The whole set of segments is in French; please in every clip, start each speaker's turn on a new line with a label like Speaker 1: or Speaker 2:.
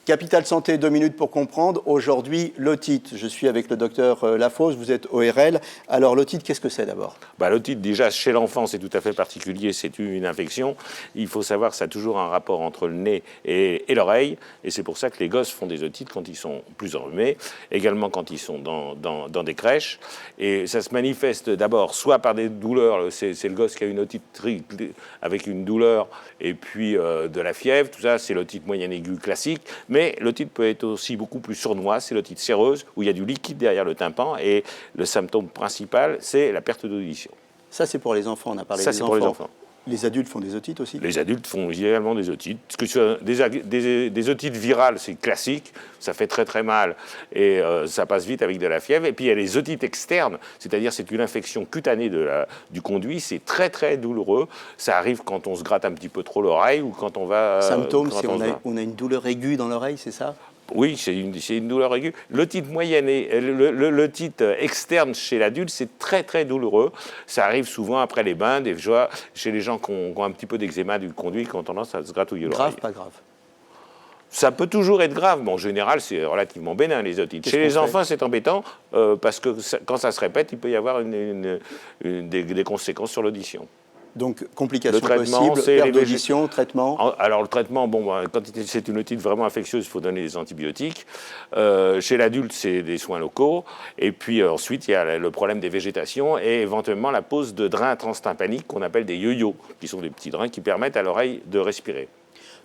Speaker 1: Capital Santé, 2 minutes pour comprendre. Aujourd'hui, l'otite. Je suis avec le docteur Lafosse, vous êtes ORL. Alors, l'otite, qu'est-ce que c'est d'abord?
Speaker 2: L'otite, déjà, chez l'enfant, c'est tout à fait particulier. C'est une infection. Il faut savoir que ça a toujours un rapport entre le nez et l'oreille. Et c'est pour ça que les gosses font des otites quand ils sont plus enrhumés, également quand ils sont dans des crèches. Et ça se manifeste d'abord soit par des douleurs. C'est le gosse qui a une otite avec une douleur et puis de la fièvre. Tout ça, c'est l'otite moyenne aiguë classique. Mais l'otite peut être aussi beaucoup plus sournoise, c'est l'otite séreuse, où il y a du liquide derrière le tympan, et le symptôme principal, c'est la perte d'audition.
Speaker 1: Ça, c'est pour les enfants, on a parlé
Speaker 2: Ça,
Speaker 1: des
Speaker 2: c'est
Speaker 1: enfants.
Speaker 2: pour les enfants.
Speaker 1: Les adultes font des otites aussi?
Speaker 2: Les adultes font également des otites. Parce que des otites virales, c'est classique, ça fait très très mal, et ça passe vite avec de la fièvre. Et puis il y a les otites externes, c'est-à-dire c'est une infection cutanée du conduit, c'est très très douloureux. Ça arrive quand on se gratte un petit peu trop l'oreille ou quand on va...
Speaker 1: Symptômes, si on a une douleur aiguë dans l'oreille, c'est ça?
Speaker 2: Oui, c'est une douleur aiguë. L'otite moyenne et l'otite externe chez l'adulte, c'est très très douloureux. Ça arrive souvent après les bains, des fois chez les gens qui ont un petit peu d'eczéma du conduit, qui ont tendance à se gratouiller l'oreille.
Speaker 1: Grave, pas grave? Ça
Speaker 2: peut toujours être grave, mais en général, c'est relativement bénin, les otites. Chez les enfants, c'est embêtant, parce que quand ça se répète, il peut y avoir des conséquences sur l'audition.
Speaker 1: Donc, complications possibles, perte d'audition, traitement.
Speaker 2: Alors, le traitement, quand c'est une otite vraiment infectieuse, il faut donner des antibiotiques. Chez l'adulte, c'est des soins locaux. Et puis, ensuite, il y a le problème des végétations et éventuellement la pose de drains transtympaniques qu'on appelle des yo-yo, qui sont des petits drains qui permettent à l'oreille de respirer.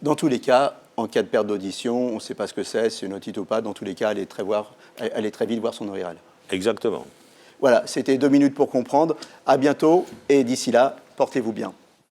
Speaker 1: Dans tous les cas, en cas de perte d'audition, on ne sait pas ce que c'est une otite ou pas. Dans tous les cas, allez très vite voir son ORL.
Speaker 2: Exactement.
Speaker 1: Voilà, c'était 2 minutes pour comprendre. À bientôt et d'ici là, portez-vous bien.